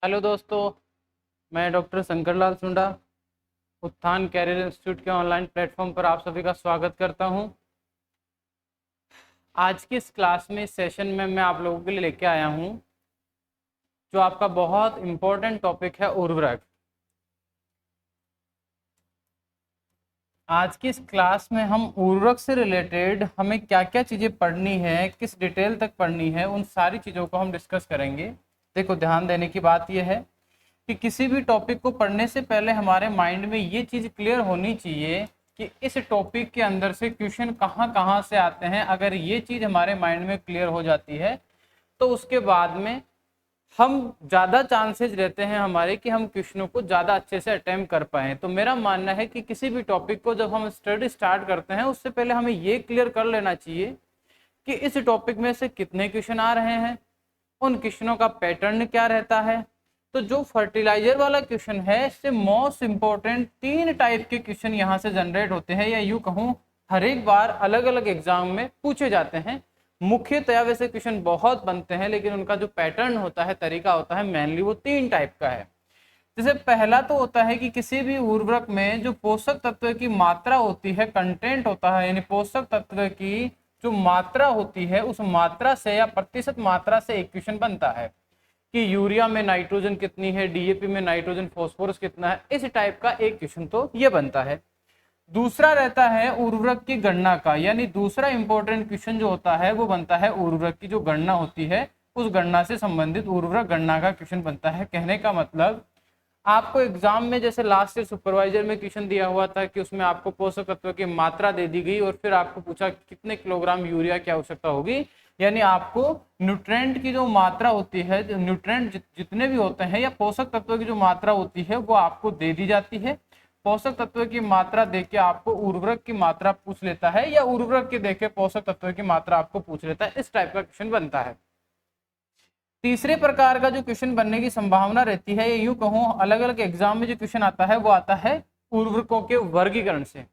Hello दोस्तों, मैं doctor Shankar Lal सुंडा उत्थान कैरियर इंस्टीट्यूट के ऑनलाइन प्लेटफॉर्म पर आप सभी का स्वागत करता हूं। आज की इस क्लास में, इस सेशन में मैं आप लोगों के लिए लेके आया हूं जो आपका बहुत इम्पोर्टेंट टॉपिक है, उर्वरक। आज की इस क्लास में हम उर्वरक से रिलेटेड हमें क्या क्या चीज़ें पढ़नी है, किस डिटेल तक पढ़नी है, उन सारी चीज़ों को हम डिस्कस करेंगे। देखो, ध्यान देने की बात यह है कि किसी भी टॉपिक को पढ़ने से पहले हमारे माइंड में ये चीज़ क्लियर होनी चाहिए कि इस टॉपिक के अंदर से क्वेश्चन कहाँ कहाँ से आते हैं। अगर ये चीज़ हमारे माइंड में क्लियर हो जाती है तो उसके बाद में हम ज़्यादा चांसेस रहते हैं हमारे कि हम क्वेश्चनों को ज़्यादा अच्छे से अटेम्प्ट कर पाएँ। तो मेरा मानना है कि किसी भी टॉपिक को जब हम स्टडी स्टार्ट करते हैं उससे पहले हमें ये क्लियर कर लेना चाहिए कि इस टॉपिक में से कितने क्वेश्चन आ रहे हैं, उन क्वेश्चनों का पैटर्न क्या रहता है। तो जो फर्टिलाइजर वाला क्वेश्चन है, इससे मोस्ट इंपॉर्टेंट 3 टाइप के क्वेश्चन यहाँ से जनरेट होते हैं, या यूँ कहूँ हर एक बार अलग अलग एग्जाम में पूछे जाते हैं। मुख्यतया वैसे क्वेश्चन बहुत बनते हैं, लेकिन उनका जो पैटर्न होता है, तरीका होता है, मेनली वो 3 टाइप का है। जैसे पहला तो होता है कि किसी भी उर्वरक में जो पोषक तत्व की मात्रा होती है, कंटेंट होता है, यानी पोषक तत्व की जो मात्रा होती है, उस मात्रा से या प्रतिशत मात्रा से एक क्वेश्चन बनता है कि यूरिया में नाइट्रोजन कितनी है, डीएपी में नाइट्रोजन फास्फोरस कितना है। इस टाइप का एक क्वेश्चन तो ये बनता है। दूसरा रहता है उर्वरक की गणना का, यानी दूसरा इंपॉर्टेंट क्वेश्चन जो होता है वो बनता है उर्वरक की जो गणना होती है, उस गणना से संबंधित उर्वरक गणना का क्वेश्चन बनता है। कहने का मतलब, आपको एग्जाम में जैसे लास्ट ईयर सुपरवाइजर में क्वेश्चन दिया हुआ था कि उसमें आपको पोषक तत्व की मात्रा दे दी गई और फिर आपको पूछा कितने किलोग्राम यूरिया की आवश्यकता होगी, यानी आपको न्यूट्रेंट की जो मात्रा होती है, न्यूट्रेंट जितने भी होते हैं या पोषक तत्व की जो मात्रा होती है वो आपको दे दी जाती है। पोषक तत्व की मात्रा देके आपको उर्वरक की मात्रा पूछ लेता है, या उर्वरक के देके पोषक तत्व की मात्रा आपको पूछ लेता है। इस टाइप का क्वेश्चन बनता है। तीसरे प्रकार का जो क्वेश्चन बनने की संभावना रहती है, ये यूं कहूं अलग अलग एग्जाम में जो क्वेश्चन आता है वो आता है उर्वरकों के वर्गीकरण से।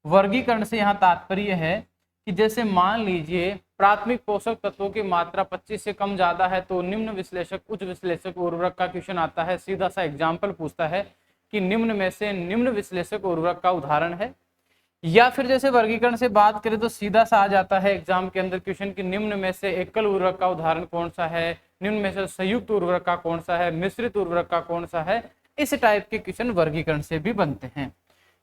वर्गीकरण से यहाँ तात्पर्य है कि जैसे मान लीजिए प्राथमिक पोषक तत्वों की मात्रा 25 से कम ज्यादा है तो निम्न विश्लेषक उच्च विश्लेषक उर्वरक का क्वेश्चन आता है। सीधा सा एग्जाम्पल पूछता है कि निम्न में से निम्न विश्लेषक उर्वरक का उदाहरण है। या फिर जैसे वर्गीकरण से बात करें तो सीधा सा आ जाता है एग्जाम के अंदर क्वेश्चन कि निम्न में से एकल उर्वरक का उदाहरण कौन सा है, निम्न में से संयुक्त उर्वरक का कौन सा है, मिश्रित उर्वरक का कौन सा है। इस टाइप के क्वेश्चन वर्गीकरण से भी बनते हैं।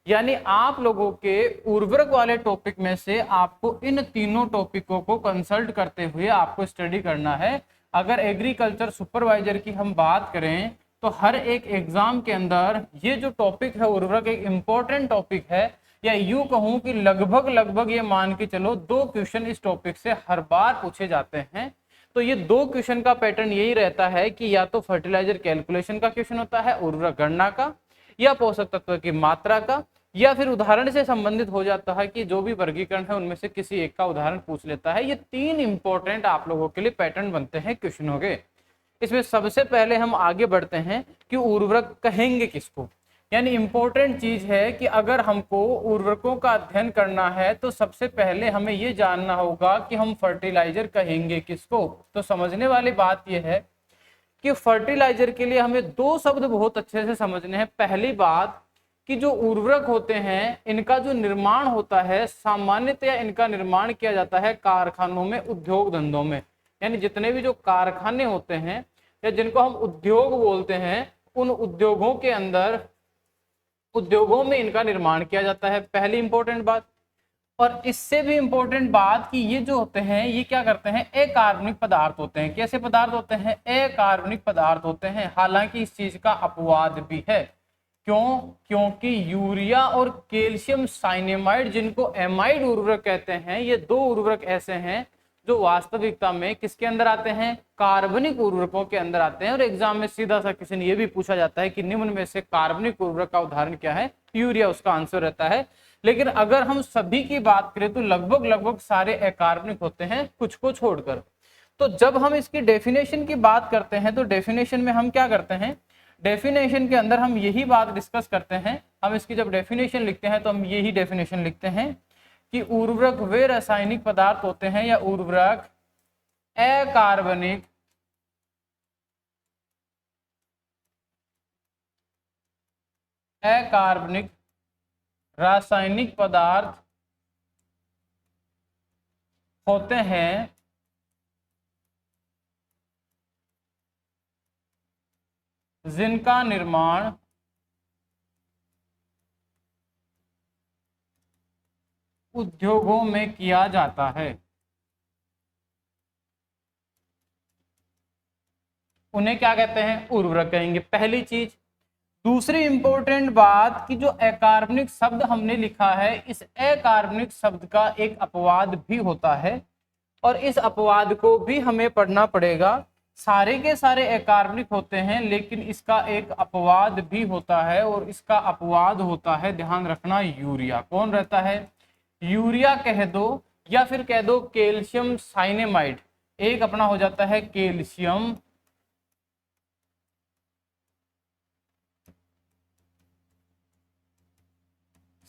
यानी आप लोगों के उर्वरक वाले टॉपिक में से आपको इन तीनों टॉपिकों को कंसल्ट करते हुए आपको स्टडी करना है। अगर एग्रीकल्चर सुपरवाइजर की हम बात करें तो हर एक एग्जाम के अंदर ये जो टॉपिक है उर्वरक एक इंपॉर्टेंट टॉपिक है, या यूं कहूं कि लगभग ये मान के चलो 2 क्वेश्चन इस टॉपिक से हर बार पूछे जाते हैं। तो ये 2 क्वेश्चन का पैटर्न यही रहता है कि या तो फर्टिलाइजर कैलकुलेशन का क्वेश्चन होता है, उर्वरक गणना का, या पोषक तत्व की मात्रा का, या फिर उदाहरण से संबंधित हो जाता है कि जो भी वर्गीकरण है उनमें से किसी एक का उदाहरण पूछ लेता है। ये 3 इंपॉर्टेंट आप लोगों के लिए पैटर्न बनते हैं क्वेश्चनों के। इसमें सबसे पहले हम आगे बढ़ते हैं कि उर्वरक कहेंगे किसको। यानी इंपॉर्टेंट चीज है कि अगर हमको उर्वरकों का अध्ययन करना है तो सबसे पहले हमें ये जानना होगा कि हम फर्टिलाइजर कहेंगे किसको। तो समझने वाली बात यह है कि फर्टिलाइजर के लिए हमें 2 शब्द बहुत अच्छे से समझने हैं। पहली बात कि जो उर्वरक होते हैं इनका जो निर्माण होता है, सामान्यतया इनका निर्माण किया जाता है कारखानों में, उद्योग धंधों में। यानी जितने भी जो कारखाने होते हैं या जिनको हम उद्योग बोलते हैं, उन उद्योगों के अंदर, उद्योगों में इनका निर्माण किया जाता है। पहली इंपॉर्टेंट बात। और इससे भी इंपॉर्टेंट बात कि ये जो होते हैं ये क्या करते हैं, अकार्बनिक पदार्थ होते हैं। कैसे पदार्थ होते हैं? अकार्बनिक पदार्थ होते हैं। हालांकि इस चीज का अपवाद भी है। क्यों? क्योंकि यूरिया और कैल्शियम साइनेमाइड, जिनको एमाइड उर्वरक कहते हैं, ये 2 उर्वरक ऐसे हैं जो वास्तविकता में किसके अंदर आते हैं? कार्बनिक उर्वरकों के अंदर आते हैं। और एग्जाम में सीधा सा क्वेश्चन ये भी पूछा जाता है कि निम्न में से कार्बनिक उर्वरक का उदाहरण क्या है? यूरिया उसका आंसर रहता है। लेकिन अगर हम सभी की बात करें तो लगभग सारे अकार्बनिक होते हैं, कुछ को छोड़कर। तो जब हम इसकी डेफिनेशन की बात करते हैं तो डेफिनेशन में हम क्या करते हैं, डेफिनेशन के अंदर हम यही बात डिस्कस करते हैं। हम इसकी जब डेफिनेशन लिखते हैं तो हम यही डेफिनेशन लिखते हैं कि उर्वरक वे रासायनिक पदार्थ होते हैं या उर्वरक अकार्बनिक अकार्बनिक रासायनिक पदार्थ होते हैं जिनका निर्माण उद्योगों में किया जाता है, उन्हें क्या कहते हैं? उर्वरक कहेंगे, पहली चीज। दूसरी इंपॉर्टेंट बात कि जो अकार्बनिक शब्द हमने लिखा है, इस अकार्बनिक शब्द का एक अपवाद भी होता है और इस अपवाद को भी हमें पढ़ना पड़ेगा। सारे के सारे अकार्बनिक होते हैं लेकिन इसका एक अपवाद भी होता है और इसका अपवाद होता है, ध्यान रखना, यूरिया। कौन रहता है? यूरिया कह दो या फिर कह दो कैल्शियम साइनेमाइड। एक अपना हो जाता है कैल्शियम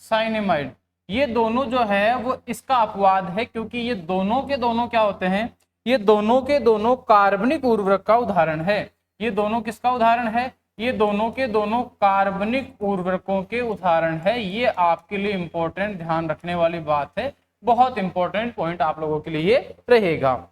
साइनेमाइड। ये दोनों जो है वो इसका अपवाद है क्योंकि ये दोनों के दोनों क्या होते हैं? ये दोनों के दोनों कार्बनिक उर्वरक का उदाहरण है। ये दोनों किसका उदाहरण है? ये दोनों के दोनों कार्बनिक उर्वरकों के उदाहरण है। ये आपके लिए इंपॉर्टेंट, ध्यान रखने वाली बात है, बहुत इंपॉर्टेंट पॉइंट आप लोगों के लिए रहेगा।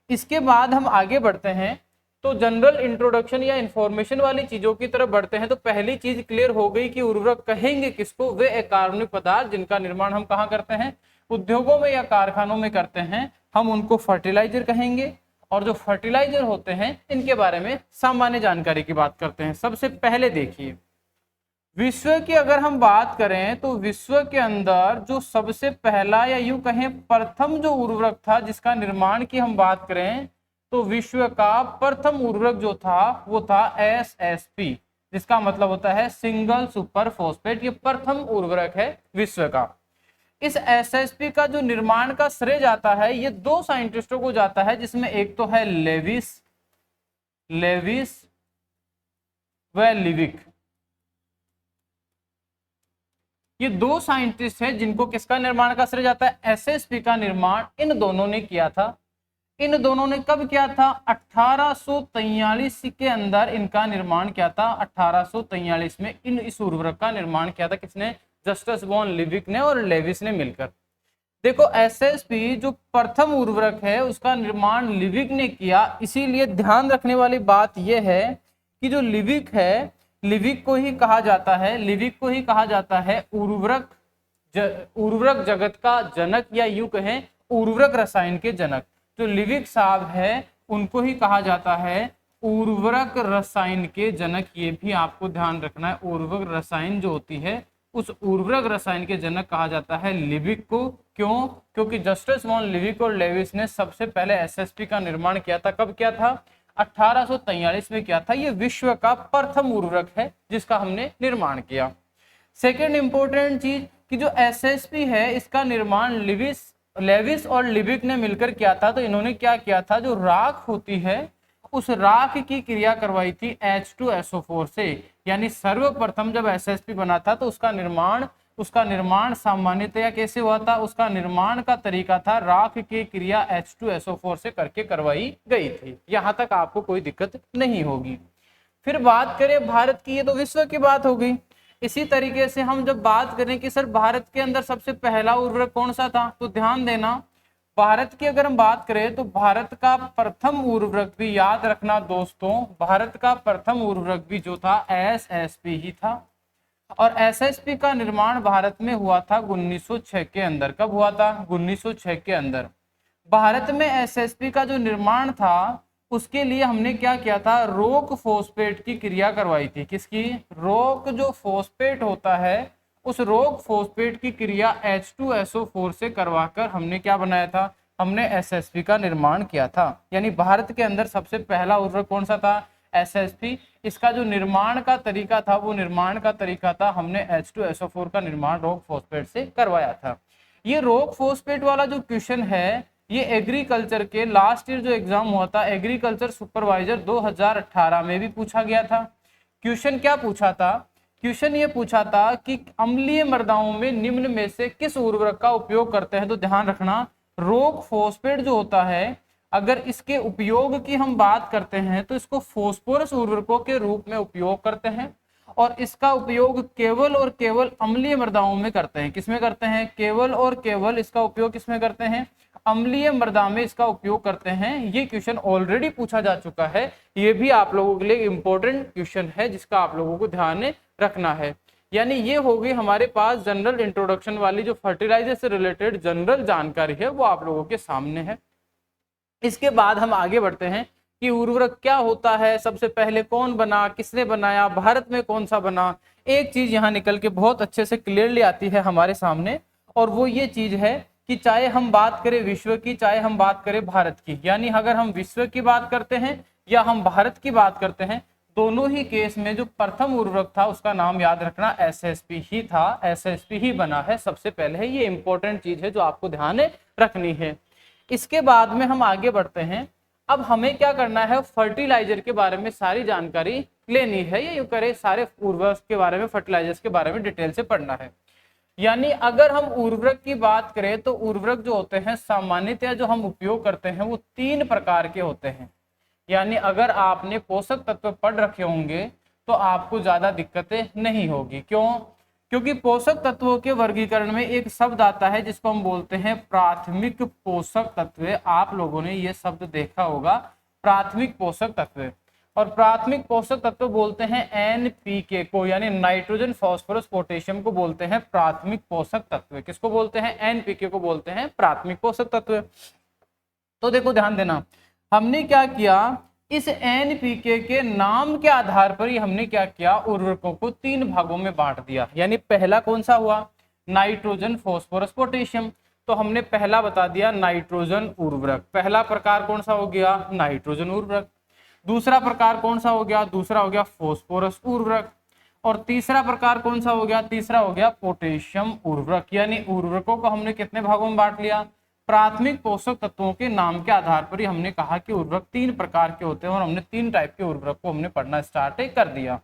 इसके बाद हम आगे बढ़ते हैं तो जनरल इंट्रोडक्शन या इंफॉर्मेशन वाली चीजों की तरफ बढ़ते हैं। तो पहली चीज क्लियर हो गई कि उर्वरक कहेंगे किसको? वे अकार्बनिक पदार्थ जिनका निर्माण हम कहाँ करते हैं? उद्योगों में या कारखानों में करते हैं, हम उनको फर्टिलाइजर कहेंगे। और जो फर्टिलाइजर होते हैं इनके बारे में सामान्य जानकारी की बात करते हैं। सबसे पहले देखिए, विश्व की अगर हम बात करें तो विश्व के अंदर जो सबसे पहला या यूं कहें प्रथम जो उर्वरक था जिसका निर्माण की हम बात करें तो विश्व का प्रथम उर्वरक जो था वो था SSP, जिसका मतलब होता है सिंगल सुपर फॉस्फेट। ये प्रथम उर्वरक है विश्व का। इस SSP का जो निर्माण का श्रेय जाता है ये दो साइंटिस्टों को जाता है, जिसमें एक तो है लेविस व लिविक। ये दो साइंटिस्ट हैं जिनको किसका निर्माण का श्रेय जाता है? SSP का निर्माण इन दोनों ने किया था। इन दोनों ने कब किया था? 1843 के अंदर इनका निर्माण किया था। 1843 में इस उर्वरक का निर्माण किया था। किसने? जस्टस वॉन लिविक ने और लेविस ने मिलकर। देखो SSP जो प्रथम उर्वरक है उसका निर्माण लिविक ने किया, इसीलिए ध्यान रखने वाली बात यह है कि जो लिविक है, लिविक को ही कहा जाता है उर्वरक जगत का जनक, या यूं कहें उर्वरक रसायन के जनक। जो लिविक साहब है उनको ही कहा जाता है उर्वरक रसायन के जनक। ये भी आपको ध्यान रखना है, उर्वरक रसायन जो होती है उस उर्वरक रसायन के जनक कहा जाता है लिविक को। क्यों? क्योंकि जस्टस वॉन लिविक और लेविस ने सबसे पहले SSP का निर्माण किया था। कब किया था? 1843 में किया था। ये विश्व का प्रथम उर्वरक है जिसका हमने निर्माण किया। सेकेंड इंपॉर्टेंट चीज कि जो SSP है इसका निर्माण लेविस और लिविक ने मिलकर किया था। तो इन्होंने क्या किया था? जो राख होती है उस राख की क्रिया करवाई थी H2SO4 से। यानी सर्वप्रथम जब SSP बना था तो उसका निर्माण सामान्यतया कैसे हुआ था? उसका निर्माण का तरीका था राख की क्रिया H2SO4 से करके करवाई गई थी। यहां तक आपको कोई दिक्कत नहीं होगी। फिर बात करें भारत की, ये तो विश्व की बात हो गई। इसी तरीके से हम जब बात करें कि सर भारत के अंदर सबसे पहला उर्वरक कौन सा था, तो ध्यान देना भारत की अगर हम बात करें तो भारत का प्रथम उर्वरक भी, याद रखना दोस्तों, भारत का प्रथम उर्वरक भी जो था SSP ही था। और SSP का निर्माण भारत में हुआ था 1906 के अंदर। कब हुआ था? 1906 के अंदर। भारत में SSP का जो निर्माण था उसके लिए हमने क्या किया था? रोक फॉस्फेट की क्रिया करवाई थी। किसकी? रोक जो फॉस्फेट होता है उस रोक फॉस्फेट की क्रिया H2SO4 से करवाकर हमने क्या बनाया था? हमने SSP का निर्माण किया था। यानी भारत के अंदर सबसे पहला उर्वरक कौन सा था? SSP। इसका जो निर्माण का तरीका था हमने H2SO4 का निर्माण रोक फॉस्फेट से करवाया था। ये रोक फॉस्फेट वाला जो क्वेश्चन है ये एग्रीकल्चर के लास्ट ईयर जो एग्जाम हुआ था एग्रीकल्चर सुपरवाइजर 2018 में भी पूछा गया था। क्वेश्चन क्या पूछा था? क्वेश्चन ये पूछा था कि अम्लीय मृदाओं में निम्न में से किस उर्वरक का उपयोग करते हैं? तो ध्यान रखना रोक फॉस्फेट जो होता है, अगर इसके उपयोग की हम बात करते हैं तो इसको फॉस्फोरस उर्वरकों के रूप में उपयोग करते हैं। और इसका उपयोग केवल और केवल अम्लीय मृदाओं में करते हैं। किसमें करते हैं? केवल और केवल इसका उपयोग किसमें करते हैं? अम्लीय मृदा में इसका उपयोग करते हैं। ये क्वेश्चन ऑलरेडी पूछा जा चुका है, ये भी आप लोगों के लिए इंपॉर्टेंट क्वेश्चन है जिसका आप लोगों को ध्यान में रखना है। यानी ये होगी हमारे पास जनरल इंट्रोडक्शन वाली जो फर्टिलाइजर से रिलेटेड जनरल जानकारी है वो आप लोगों के सामने है। इसके बाद हम आगे बढ़ते हैं कि उर्वरक क्या होता है, सबसे पहले कौन बना, किसने बनाया, भारत में कौन सा बना। एक चीज यहाँ निकल के बहुत अच्छे से क्लियरली आती है हमारे सामने, और वो ये चीज है कि चाहे हम बात करें विश्व की, चाहे हम बात करें भारत की, यानी अगर हम विश्व की बात करते हैं या हम भारत की बात करते हैं, दोनों ही केस में जो प्रथम उर्वरक था उसका नाम याद रखना एसएसपी ही था, एसएसपी ही बना है सबसे पहले है। ये इंपॉर्टेंट चीज है जो आपको ध्यान में रखनी है। इसके बाद में हम आगे बढ़ते हैं। अब हमें क्या करना है, फर्टिलाइजर के बारे में सारी जानकारी लेनी है, या यूं करें सारे उर्वरक के बारे में, फर्टिलाइजर्स के बारे में डिटेल से पढ़ना है। यानी अगर हम उर्वरक की बात करें तो उर्वरक जो होते हैं सामान्यतः जो हम उपयोग करते हैं वो 3 प्रकार के होते हैं। यानी अगर आपने पोषक तत्व पढ़ रखे होंगे तो आपको ज्यादा दिक्कतें नहीं होगी। क्यों? क्योंकि पोषक तत्वों के वर्गीकरण में एक शब्द आता है जिसको हम बोलते हैं प्राथमिक पोषक तत्व। आप लोगों ने ये शब्द देखा होगा, प्राथमिक पोषक तत्व। और प्राथमिक पोषक तत्व बोलते हैं एनपीके को, यानी नाइट्रोजन फास्फोरस पोटेशियम को बोलते हैं प्राथमिक पोषक तत्व। किसको बोलते हैं? एनपीके को बोलते हैं प्राथमिक पोषक तत्व। तो देखो ध्यान देना, हमने क्या किया, इस एनपीके के नाम के आधार पर ही हमने क्या किया, उर्वरकों को 3 भागों में बांट दिया। यानी पहला कौन सा हुआ? Nitrogen phosphorus potassium. तो हमने पहला बता दिया नाइट्रोजन उर्वरक। पहला प्रकार कौन सा हो गया? नाइट्रोजन उर्वरक। दूसरा प्रकार कौन सा हो गया? दूसरा हो गया फास्फोरस उर्वरक। और तीसरा प्रकार कौन सा हो गया? तीसरा हो गया पोटेशियम उर्वरक। यानी उर्वरकों को हमने कितने भागों में बांट लिया? प्राथमिक पोषक तत्वों के नाम के आधार पर ही हमने कहा कि उर्वरक 3 प्रकार के होते हैं, और हमने 3 टाइप के उर्वरक को हमने पढ़ना स्टार्ट कर दिया।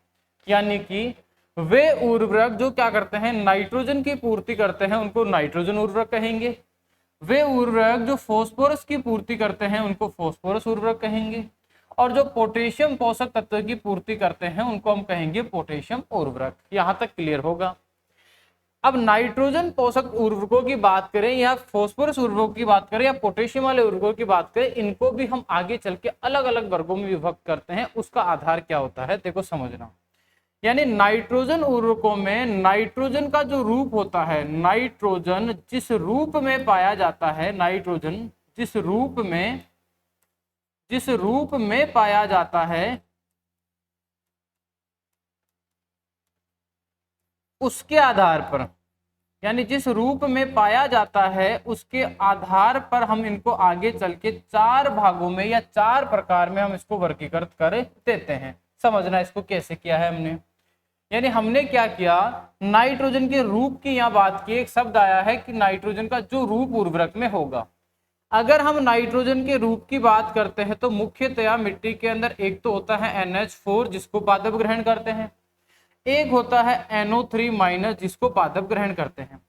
यानी कि वे उर्वरक जो क्या करते हैं, नाइट्रोजन की पूर्ति करते हैं, उनको नाइट्रोजन उर्वरक कहेंगे। वे उर्वरक जो फास्फोरस की पूर्ति करते हैं उनको फास्फोरस उर्वरक कहेंगे। और जो पोटेशियम पोषक तत्व की पूर्ति करते हैं उनको हम कहेंगे पोटेशियम उर्वरक। यहां तक क्लियर होगा। अब नाइट्रोजन पोषक उर्वरकों की बात करें या फास्फोरस उर्वरकों की बात करें या पोटेशियम वाले उर्वरकों की बात करें, इनको भी हम आगे चल के अलग अलग वर्गों में विभक्त करते हैं। उसका आधार क्या होता है देखो समझना। यानी नाइट्रोजन उर्वरकों में नाइट्रोजन का जो रूप होता है, नाइट्रोजन जिस रूप में पाया जाता है, नाइट्रोजन जिस रूप में पाया जाता है उसके आधार पर, यानी जिस रूप में पाया जाता है उसके आधार पर हम इनको आगे चल के 4 भागों में या 4 प्रकार में हम इसको वर्गीकृत कर देते हैं। समझना इसको कैसे किया है हमने। यानी हमने क्या किया, नाइट्रोजन के रूप की यहाँ बात की। एक शब्द आया है कि नाइट्रोजन का जो रूप उर्वरक में होगा। अगर हम नाइट्रोजन के रूप की बात करते हैं तो मुख्यतया मिट्टी के अंदर एक तो होता है NH4 जिसको पादप ग्रहण करते हैं, एक होता है NO3- जिसको पादप ग्रहण करते हैं।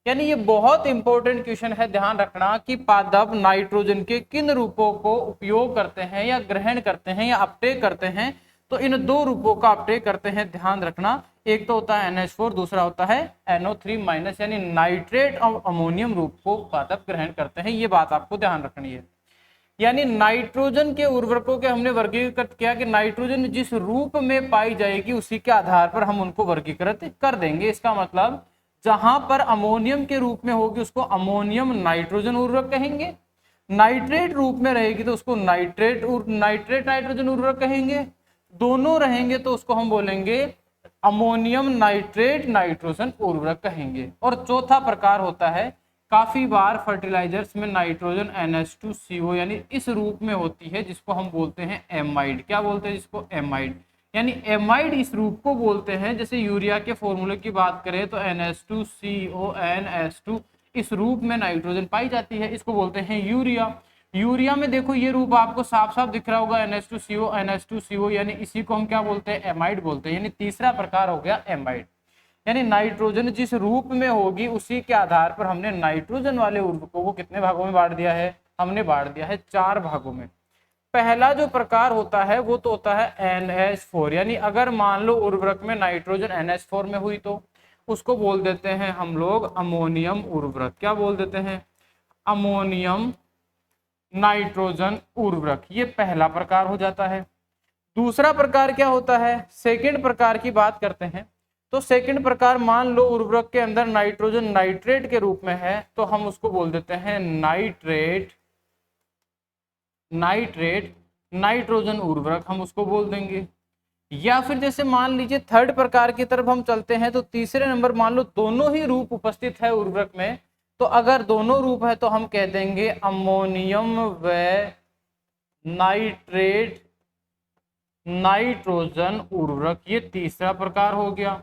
यानी ये बहुत इंपॉर्टेंट क्वेश्चन है, ध्यान रखना कि पादप नाइट्रोजन के किन रूपों को उपयोग करते हैं या ग्रहण करते हैं या अपटेक करते हैं। तो इन 2 रूपों का अपटेक करते हैं, ध्यान रखना। एक तो होता है NH4, दूसरा होता है NO3- यानी नाइट्रेट और अमोनियम रूप को पादप ग्रहण करते हैं। ये बात आपको ध्यान रखनी है। यानी नाइट्रोजन के उर्वरकों के हमने वर्गीकृत किया कि नाइट्रोजन जिस रूप में पाई जाएगी उसी के आधार पर हम उनको वर्गीकृत कर देंगे। इसका मतलब जहां पर अमोनियम के रूप में होगी उसको अमोनियम नाइट्रोजन उर्वरक कहेंगे, नाइट्रेट रूप में रहेगी तो उसको नाइट्रेट नाइट्रोजन उर्वरक कहेंगे, दोनों रहेंगे तो उसको हम बोलेंगे अमोनियम नाइट्रेट नाइट्रोजन उर्वरक कहेंगे। और चौथा प्रकार होता है, काफी बार फर्टिलाइजर्स में नाइट्रोजन NH2CO यानी इस रूप में होती है जिसको हम बोलते हैं एमाइड। क्या बोलते हैं जिसको? एमाइड। यानी एमाइड इस रूप को बोलते हैं। जैसे यूरिया के फॉर्मूले की बात करें तो NH2CONS2 इस रूप में नाइट्रोजन पाई जाती है, इसको बोलते हैं यूरिया। यूरिया में देखो ये रूप आपको साफ साफ दिख रहा होगा NH2CO यानी इसी को हम क्या बोलते हैं? एमाइड बोलते हैं। यानी तीसरा प्रकार हो गया एमाइड। यानी नाइट्रोजन जिस रूप में होगी उसी के आधार पर हमने नाइट्रोजन वाले उर्वरकों को कितने भागों में बांट दिया है? हमने बांट दिया है 4 भागों में। पहला जो प्रकार होता है वो तो होता है NH4, यानी अगर मान लो उर्वरक में नाइट्रोजन NH4 में हुई तो उसको बोल देते हैं हम लोग अमोनियम उर्वरक। क्या बोल देते हैं? अमोनियम नाइट्रोजन उर्वरक। ये पहला प्रकार हो जाता है। दूसरा प्रकार क्या होता है? सेकंड प्रकार की बात करते हैं। तो सेकंड प्रकार, मान लो उर्वरक के अंदर नाइट्रोजन नाइट्रेट के रूप में है तो हम उसको बोल देते हैं नाइट्रेट नाइट्रोजन उर्वरक, हम उसको बोल देंगे। या फिर जैसे मान लीजिए थर्ड प्रकार की तरफ हम चलते हैं, तो तीसरे नंबर मान लो दोनों ही रूप उपस्थित है उर्वरक में, तो अगर दोनों रूप है तो हम कह देंगे अमोनियम व नाइट्रेट नाइट्रोजन उर्वरक। ये तीसरा प्रकार हो गया।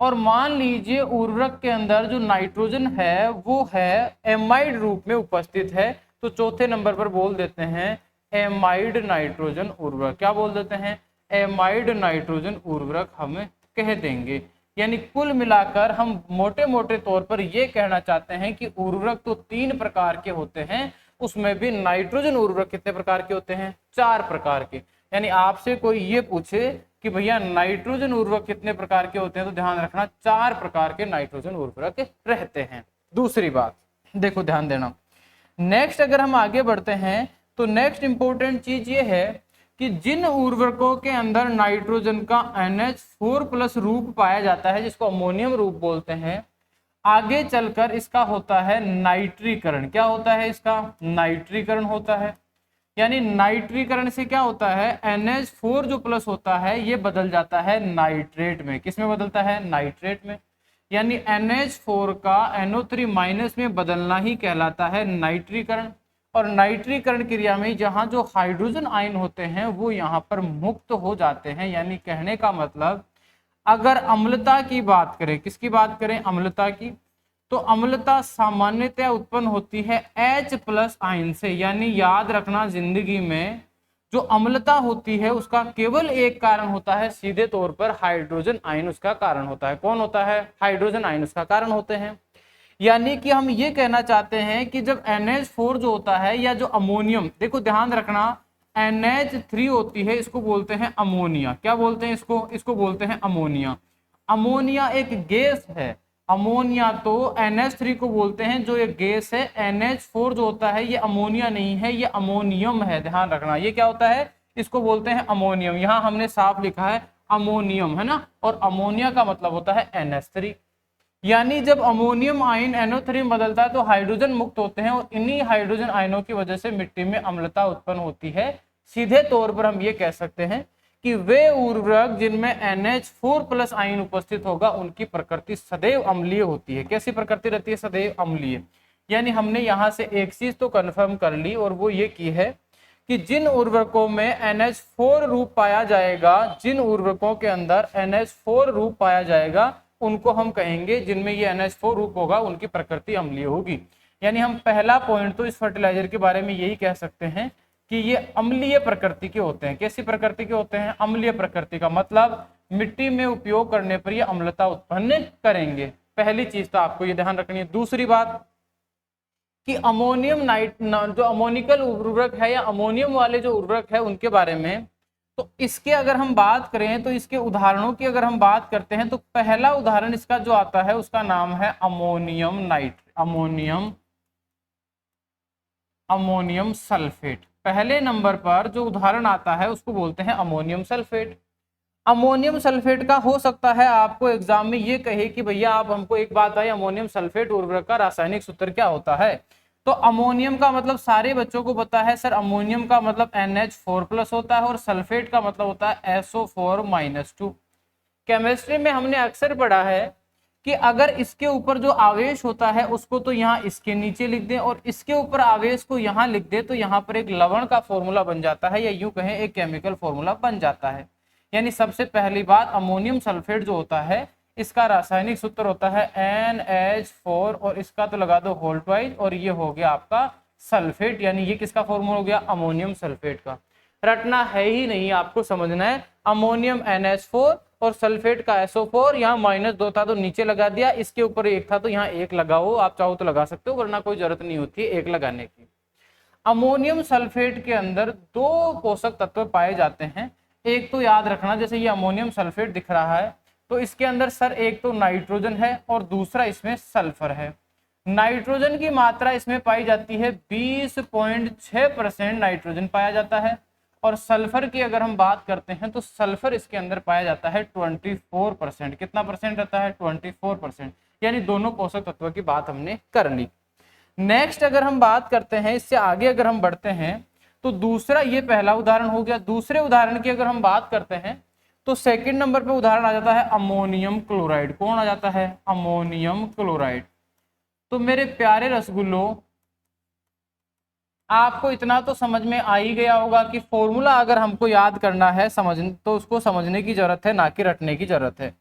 और मान लीजिए उर्वरक के अंदर जो नाइट्रोजन है वो है एमाइड रूप में उपस्थित है, तो चौथे नंबर पर बोल देते हैं एमाइड नाइट्रोजन उर्वरक। क्या बोल देते हैं? एमाइड नाइट्रोजन उर्वरक हमें कह देंगे। यानी कुल मिलाकर हम मोटे मोटे तौर पर ये कहना चाहते हैं कि उर्वरक तो 3 प्रकार के होते हैं, उसमें भी नाइट्रोजन उर्वरक कितने प्रकार के होते हैं? 4 प्रकार के। यानी आपसे कोई ये पूछे कि भैया नाइट्रोजन उर्वरक कितने प्रकार के होते हैं, तो ध्यान रखना 4 प्रकार के नाइट्रोजन उर्वरक रहते हैं। दूसरी बात देखो, ध्यान देना। नेक्स्ट अगर हम आगे बढ़ते हैं तो नेक्स्ट इंपॉर्टेंट चीज ये है कि जिन उर्वरकों के अंदर नाइट्रोजन का NH4+ रूप पाया जाता है, जिसको अमोनियम रूप बोलते हैं, आगे चलकर इसका होता है नाइट्रीकरण। क्या होता है? इसका नाइट्रीकरण होता है। यानी नाइट्रीकरण से क्या होता है? NH4 जो प्लस होता है ये बदल जाता है नाइट्रेट में। किस में बदलता है? नाइट्रेट में। यानी NH4 का NO3- में बदलना ही कहलाता है नाइट्रीकरण। और नाइट्रीकरण क्रिया में जहां जो हाइड्रोजन आयन होते हैं वो यहाँ पर मुक्त हो जाते हैं। यानी कहने का मतलब, अगर अम्लता की बात करें, किसकी बात करें? अम्लता की, तो अम्लता सामान्यतः उत्पन्न होती है H+ आयन से। यानी याद रखना, जिंदगी में जो अम्लता होती है उसका केवल एक कारण होता है, सीधे तौर पर हाइड्रोजन आयन उसका कारण होता है। कौन होता है? हाइड्रोजन आयन उसका कारण होते हैं। यानी कि हम ये कहना चाहते हैं कि जब NH4 जो होता है या जो अमोनियम, देखो ध्यान रखना, NH3 होती है, इसको बोलते हैं अमोनिया। क्या बोलते हैं इसको? इसको बोलते हैं अमोनिया। अमोनिया एक गैस है। अमोनिया तो NH3 को बोलते हैं जो एक गैस है। NH4 जो होता है ये अमोनिया नहीं है, ये अमोनियम है। ध्यान रखना, ये क्या होता है? इसको बोलते हैं अमोनियम। यहाँ हमने साफ लिखा है अमोनियम, है ना, और अमोनिया का मतलब होता है NH3। यानी जब अमोनियम आयन NO3 में बदलता है तो हाइड्रोजन मुक्त होते हैं, और इन्हीं हाइड्रोजन आयनों की वजह से मिट्टी में अम्लता उत्पन्न होती है। सीधे तौर पर हम ये कह सकते हैं कि वे उर्वरक जिनमें NH4+ आयन उपस्थित होगा उनकी प्रकृति सदैव अम्लीय होती है। कैसी प्रकृति रहती है? सदैव अम्लीय। यानी हमने यहाँ से एक चीज तो कंफर्म कर ली, और वो ये की है कि जिन उर्वरकों में NH4 रूप पाया जाएगा, जिन उर्वरकों के अंदर NH4 रूप पाया जाएगा, उनको हम कहेंगे, जिनमें ये NH4 रूप होगा उनकी प्रकृति अम्लीय होगी। यानी हम पहला पॉइंट तो इस फर्टिलाइजर के बारे में यही कह सकते हैं कि ये अम्लीय प्रकृति के होते हैं। कैसी प्रकृति के होते हैं? अम्लीय प्रकृति का मतलब मिट्टी में उपयोग करने पर ये अम्लता उत्पन्न करेंगे। पहली चीज तो आपको ये ध्यान रखनी है। दूसरी बात कि अमोनियम जो अमोनिकल उर्वरक है या अमोनियम वाले जो उर्वरक है उनके बारे में, तो इसके अगर हम बात करें तो इसके उदाहरणों की अगर हम बात करते हैं तो पहला उदाहरण इसका जो आता है उसका नाम है अमोनियम सल्फेट। पहले नंबर पर जो उदाहरण आता है उसको बोलते हैं अमोनियम सल्फेट। अमोनियम सल्फेट का हो सकता है आपको एग्जाम में ये कहे कि भैया आप हमको एक बात बताइए, अमोनियम सल्फेट उर्वरक का रासायनिक सूत्र क्या होता है? तो अमोनियम का मतलब सारे बच्चों को पता है सर, अमोनियम का मतलब NH4+ होता है और सल्फेट का मतलब होता है SO4-2। केमिस्ट्री में हमने अक्सर पढ़ा है कि अगर इसके ऊपर जो आवेश होता है उसको तो यहाँ इसके नीचे लिख दें और इसके ऊपर आवेश को यहाँ लिख दे, तो यहाँ पर एक लवण का फॉर्मूला बन जाता है, या यूं कहें एक केमिकल फॉर्मूला बन जाता है। यानी सबसे पहली बात, अमोनियम सल्फेट जो होता है इसका रासायनिक सूत्र होता है NH4 और इसका तो लगा दो होल ट्वाइस, और ये हो गया आपका सल्फेट। यानी ये किसका फॉर्मूला हो गया? अमोनियम सल्फेट का। रटना है ही नहीं, आपको समझना है। अमोनियम NH4 और सल्फेट का SO4, यहाँ -2 था तो नीचे लगा दिया, इसके ऊपर 1 था तो यहाँ 1 लगाओ। आप चाहो तो लगा सकते हो, वरना कोई जरूरत नहीं होती 1 लगाने की। अमोनियम सल्फेट के अंदर दो पोषक तत्व पाए जाते हैं। एक तो याद रखना, जैसे ये अमोनियम सल्फेट दिख रहा है तो इसके अंदर सर एक तो नाइट्रोजन है और दूसरा इसमें सल्फर है। नाइट्रोजन की मात्रा इसमें पाई जाती है 20.6% नाइट्रोजन पाया जाता है, और सल्फर की अगर हम बात करते हैं तो सल्फर इसके अंदर पाया जाता है 24%। कितना परसेंट रहता है? 24%। यानी दोनों पोषक तत्वों की बात हमने कर ली। नेक्स्ट अगर हम बात करते हैं, इससे आगे अगर हम बढ़ते हैं तो दूसरा, ये पहला उदाहरण हो गया। दूसरे उदाहरण की अगर हम बात करते हैं तो सेकंड नंबर पे उदाहरण आ जाता है अमोनियम क्लोराइड। कौन आ जाता है? Ammonium chloride. तो मेरे प्यारे रसगुल्लों, आपको इतना तो समझ में आ ही गया होगा कि फॉर्मूला अगर हमको याद करना है तो उसको समझने की जरूरत है, ना कि रटने की जरूरत है।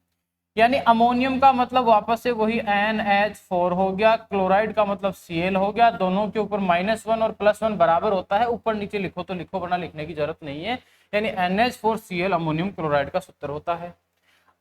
यानी अमोनियम का मतलब वापस से वही NH4 हो गया, क्लोराइड का मतलब Cl हो गया। दोनों के ऊपर -1 और +1 बराबर होता है, ऊपर नीचे लिखो तो लिखो, वरना लिखने की जरूरत नहीं है। यानी NH4Cl अमोनियम क्लोराइड का सूत्र होता है।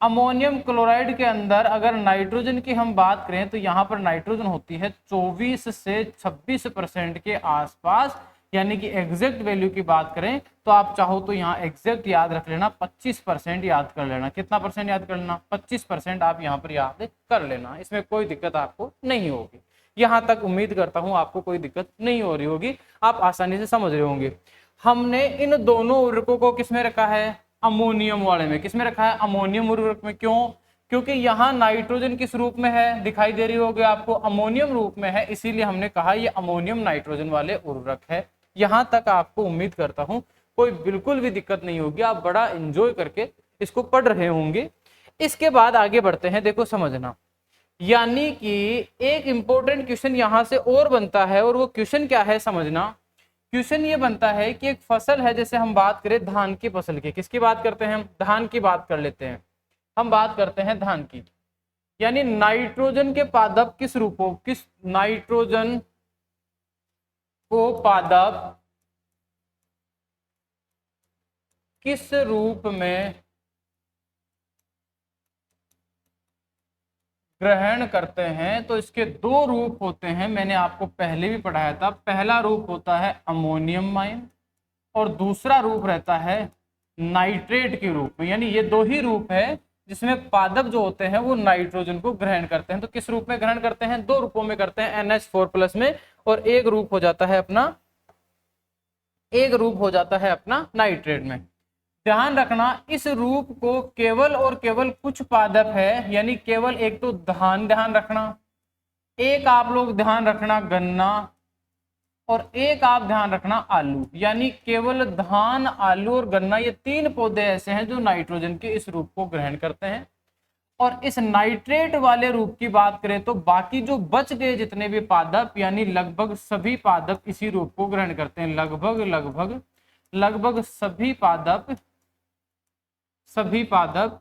अमोनियम क्लोराइड के अंदर अगर नाइट्रोजन की हम बात करें तो यहाँ पर नाइट्रोजन होती है 24 से 26% के आसपास। यानी कि एग्जैक्ट वैल्यू की बात करें तो आप चाहो तो यहाँ एग्जैक्ट याद रख लेना, 25% याद कर लेना। कितना परसेंट याद कर लेना? 25% आप यहाँ पर याद कर लेना। इसमें कोई दिक्कत आपको नहीं होगी। यहाँ तक उम्मीद करता हूँ आपको कोई दिक्कत नहीं हो रही होगी, आप आसानी से समझ रहे होंगे। हमने इन दोनों उर्वरकों को किसमें रखा है? अमोनियम वाले में। किसमें रखा है? अमोनियम उर्वरक में। क्यों? क्योंकि यहाँ नाइट्रोजन किस रूप में है? दिखाई दे रही होगी आपको, अमोनियम रूप में है, इसीलिए हमने कहा ये अमोनियम नाइट्रोजन वाले उर्वरक है। यहाँ तक आपको उम्मीद करता हूँ कोई बिल्कुल भी दिक्कत नहीं होगी, आप बड़ा एंजॉय करके इसको पढ़ रहे होंगे। इसके बाद आगे बढ़ते हैं। देखो समझना, यानी कि एक इंपॉर्टेंट क्वेश्चन यहाँ से और बनता है, और वो क्वेश्चन क्या है समझना। क्वेश्चन ये बनता है कि एक फसल है, जैसे हम बात करें धान की फसल की। किसकी बात करते हैं हम? धान की बात कर लेते हैं। हम बात करते हैं धान की। यानी नाइट्रोजन के पादप किस रूपों, किस नाइट्रोजन को पादप किस रूप में ग्रहण करते हैं? तो इसके दो रूप होते हैं, मैंने आपको पहले भी पढ़ाया था। पहला रूप होता है अमोनियम माइन, और दूसरा रूप रहता है नाइट्रेट के रूप में। यानी ये दो ही रूप है जिसमें पादप जो होते हैं वो नाइट्रोजन को ग्रहण करते हैं। तो किस रूप में ग्रहण करते हैं? दो रूपों में करते हैं, NH4+ में, और एक रूप हो जाता है अपना नाइट्रेट में। ध्यान रखना, इस रूप को केवल और केवल कुछ पादप है, यानी केवल एक तो धान ध्यान रखना, एक आप लोग ध्यान रखना गन्ना, और एक आप ध्यान रखना आलू। यानी केवल धान, आलू और गन्ना, ये तीन पौधे ऐसे हैं जो नाइट्रोजन के इस रूप को ग्रहण करते हैं। और इस नाइट्रेट वाले रूप की बात करें तो बाकी जो बच गए जितने भी पादप, यानी लगभग सभी पादप इसी रूप को ग्रहण करते हैं। लगभग सभी पादप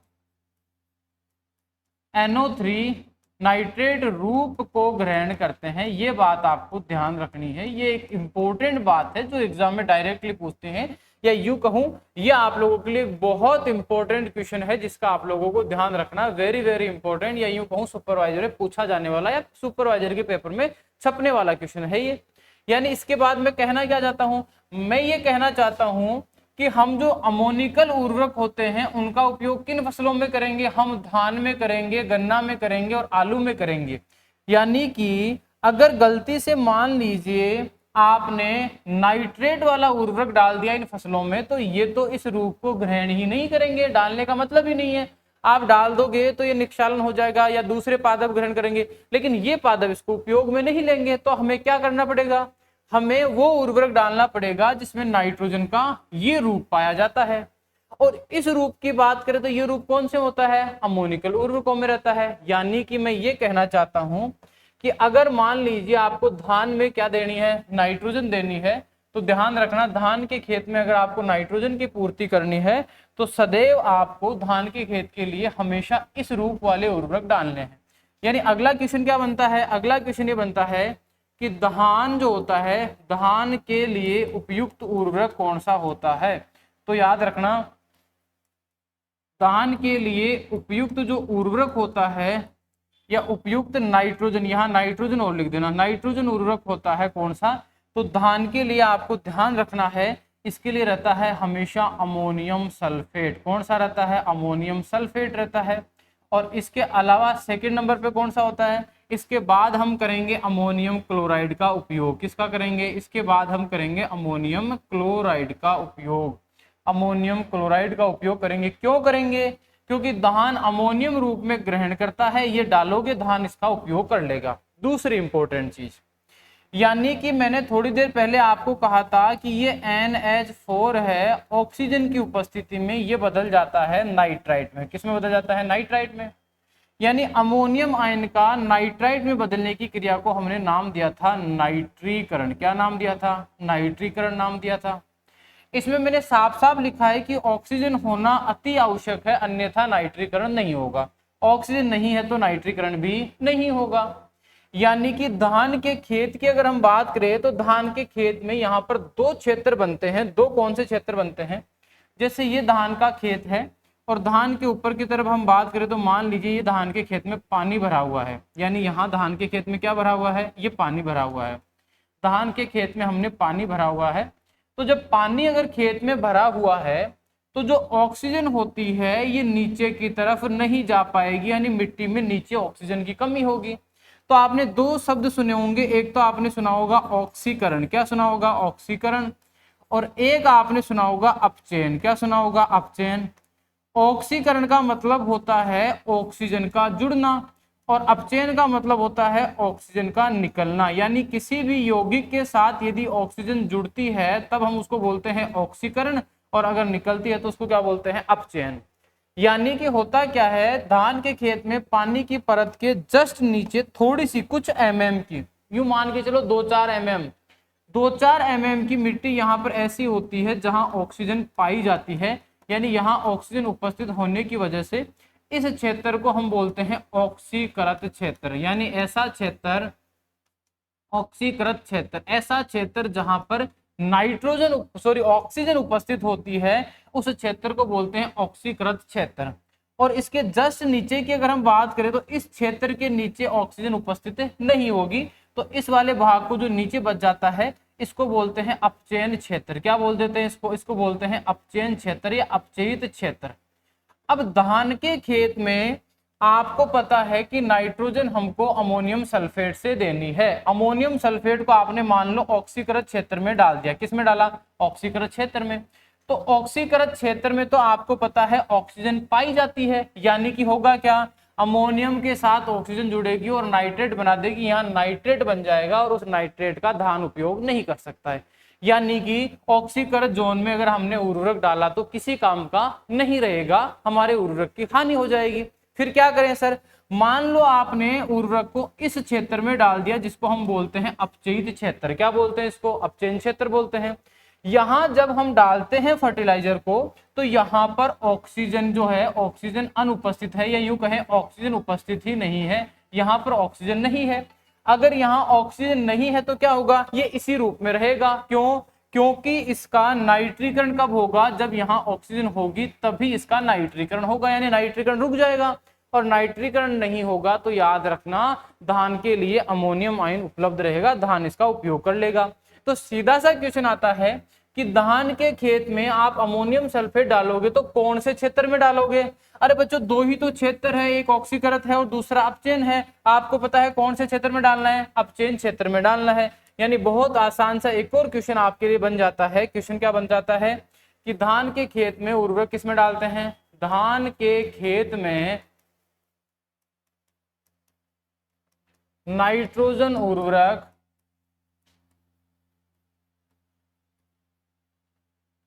NO3 नाइट्रेट रूप को ग्रहण करते हैं। ये बात आपको ध्यान रखनी है, ये एक इंपॉर्टेंट बात है जो एग्जाम में डायरेक्टली पूछते हैं, या यूं कहूं ये आप लोगों के लिए बहुत इंपॉर्टेंट क्वेश्चन है जिसका आप लोगों को ध्यान रखना, वेरी वेरी इंपॉर्टेंट, या यूं कहूं सुपरवाइजर में पूछा जाने वाला या सुपरवाइजर के पेपर में छपने वाला क्वेश्चन है ये। यानी इसके बाद मैं कहना क्या चाहता हूं? मैं ये कहना चाहता हूं कि हम जो अमोनिकल उर्वरक होते हैं उनका उपयोग किन फसलों में करेंगे? हम धान में करेंगे, गन्ना में करेंगे और आलू में करेंगे। यानी कि अगर गलती से मान लीजिए आपने नाइट्रेट वाला उर्वरक डाल दिया इन फसलों में, तो ये तो इस रूप को ग्रहण ही नहीं करेंगे, डालने का मतलब ही नहीं है। आप डाल दोगे तो ये निक्षालन हो जाएगा या दूसरे पादप ग्रहण करेंगे, लेकिन ये पादप इसको उपयोग में नहीं लेंगे। तो हमें क्या करना पड़ेगा? हमें वो उर्वरक डालना पड़ेगा जिसमें नाइट्रोजन का ये रूप पाया जाता है। और इस रूप की बात करें तो ये रूप कौन से होता है? अमोनिकल उर्वरकों में रहता है। यानी कि मैं ये कहना चाहता हूं कि अगर मान लीजिए आपको धान में क्या देनी है? नाइट्रोजन देनी है, तो ध्यान रखना धान के खेत में अगर आपको नाइट्रोजन की पूर्ति करनी है तो सदैव आपको धान के खेत के लिए हमेशा इस रूप वाले उर्वरक डालने हैं। यानी अगला क्वेश्चन क्या बनता है? अगला क्वेश्चन ये बनता है कि धान जो होता है, धान के लिए उपयुक्त उर्वरक कौन सा होता है? तो याद रखना धान के लिए उपयुक्त जो उर्वरक होता है या उपयुक्त नाइट्रोजन, यहाँ नाइट्रोजन और लिख देना, नाइट्रोजन उर्वरक होता है कौन सा? तो धान के लिए आपको ध्यान रखना है, इसके लिए रहता है हमेशा अमोनियम सल्फेट। कौन सा रहता है? अमोनियम सल्फेट रहता है। और इसके अलावा सेकंड नंबर पे कौन सा होता है? इसके बाद हम करेंगे अमोनियम क्लोराइड का उपयोग। किसका करेंगे? इसके बाद हम करेंगे अमोनियम क्लोराइड का उपयोग। अमोनियम क्लोराइड का उपयोग करेंगे। क्यों करेंगे? क्योंकि धान अमोनियम रूप में ग्रहण करता है, ये डालोगे धान इसका उपयोग कर लेगा। दूसरी इंपॉर्टेंट चीज, यानी कि मैंने थोड़ी देर पहले आपको कहा था कि ये NH4 है, ऑक्सीजन की उपस्थिति में ये बदल जाता है नाइट्राइट में। किस में बदल जाता है? नाइट्राइट में। यानी अमोनियम आयन का नाइट्राइट में बदलने की क्रिया को हमने नाम दिया था नाइट्रीकरण। क्या नाम दिया था? नाइट्रीकरण नाम दिया था। इसमें मैंने साफ साफ लिखा है कि ऑक्सीजन होना अति आवश्यक है, अन्यथा नाइट्रीकरण नहीं होगा। ऑक्सीजन नहीं है तो नाइट्रीकरण भी नहीं होगा। यानी कि धान के खेत की अगर हम बात करें तो धान के खेत में यहाँ पर दो क्षेत्र बनते हैं। दो कौन से क्षेत्र बनते हैं? जैसे ये धान का खेत है और धान के ऊपर की तरफ हम बात करें तो मान लीजिए ये धान के खेत में पानी भरा हुआ है। यानी यहाँ धान के खेत में क्या भरा हुआ है? ये पानी भरा हुआ है। धान के खेत में हमने पानी भरा हुआ है। तो जब पानी अगर खेत में भरा हुआ है तो जो ऑक्सीजन होती है ये नीचे की तरफ नहीं जा पाएगी, यानी मिट्टी में नीचे ऑक्सीजन की कमी होगी। तो आपने दो शब्द सुने होंगे, एक तो आपने सुना होगा ऑक्सीकरण। क्या सुना होगा? ऑक्सीकरण। और एक आपने सुना होगा अपचयन। क्या सुना होगा? अपचयन। ऑक्सीकरण का मतलब होता है ऑक्सीजन का जुड़ना और अपचयन का मतलब होता है ऑक्सीजन का निकलना। यानी किसी भी यौगिक के साथ यदि ऑक्सीजन जुड़ती है तब हम उसको बोलते हैं ऑक्सीकरण, और अगर निकलती है तो उसको क्या बोलते हैं? अपचयन। यानी कि होता क्या है, धान के खेत में पानी की परत के जस्ट नीचे थोड़ी सी कुछ mm की, यूं मान के चलो 2-4 mm की मिट्टी यहाँ पर ऐसी होती है जहां ऑक्सीजन पाई जाती है। यानी यहाँ ऑक्सीजन उपस्थित होने की वजह से इस क्षेत्र को हम बोलते हैं ऑक्सीकृत क्षेत्र। यानी ऐसा क्षेत्र, ऑक्सीकृत क्षेत्र, ऐसा क्षेत्र जहां पर ऑक्सीजन उपस्थित होती है, उस क्षेत्र को बोलते हैं ऑक्सीकृत क्षेत्र। और इसके जस्ट नीचे की अगर हम बात करें तो इस क्षेत्र के नीचे ऑक्सीजन उपस्थित नहीं होगी, तो इस वाले भाग को जो नीचे बच जाता है इसको बोलते हैं अपचयन क्षेत्र। क्या बोल देते हैं इसको? इसको बोलते हैं अपचयन क्षेत्र या अपचयित क्षेत्र। अब धान के खेत में आपको पता है कि नाइट्रोजन हमको अमोनियम सल्फेट से देनी है। अमोनियम सल्फेट को आपने मान लो ऑक्सीकृत क्षेत्र में डाल दिया। किस में डाला? ऑक्सीकृत क्षेत्र में। तो ऑक्सीकृत क्षेत्र में तो आपको पता है ऑक्सीजन पाई जाती है, यानी कि होगा क्या? अमोनियम के साथ ऑक्सीजन जुड़ेगी और नाइट्रेट बना देगी, यहाँ नाइट्रेट बन जाएगा और उस नाइट्रेट का धान उपयोग नहीं कर सकता है। यानी कि ऑक्सीकृत जोन में अगर हमने उर्वरक डाला तो किसी काम का नहीं रहेगा, हमारे उर्वरक की हानि हो जाएगी। फिर क्या करें सर? मान लो आपने उर्वरक को इस क्षेत्र में डाल दिया जिसको हम बोलते हैं अपचयित क्षेत्र। क्या बोलते हैं इसको? अपचयन क्षेत्र बोलते हैं। यहां जब हम डालते हैं फर्टिलाइजर को तो यहां पर ऑक्सीजन जो है, ऑक्सीजन अनुपस्थित है, या यूं कहें ऑक्सीजन उपस्थित ही नहीं है, यहां पर ऑक्सीजन नहीं है। अगर यहाँ ऑक्सीजन नहीं है तो क्या होगा? ये इसी रूप में रहेगा। क्यों? क्योंकि इसका नाइट्रीकरण कब होगा? जब यहाँ ऑक्सीजन होगी तभी इसका नाइट्रीकरण होगा, यानी नाइट्रीकरण रुक जाएगा। और नाइट्रीकरण नहीं होगा तो याद रखना धान के लिए अमोनियम आयन उपलब्ध रहेगा, धान इसका उपयोग कर लेगा। तो सीधा सा क्वेश्चन आता है कि धान के खेत में आप अमोनियम सल्फेट डालोगे तो कौन से क्षेत्र में डालोगे? अरे बच्चों दो ही तो क्षेत्र है, एक ऑक्सीकृत है और दूसरा अपचयन है। आपको पता है कौन से क्षेत्र में डालना है? अपचयन क्षेत्र में डालना है। यानी बहुत आसान सा एक और क्वेश्चन आपके लिए बन जाता है। क्वेश्चन क्या बन जाता है कि धान के खेत में उर्वरक किस में डालते हैं? धान के खेत में नाइट्रोजन उर्वरक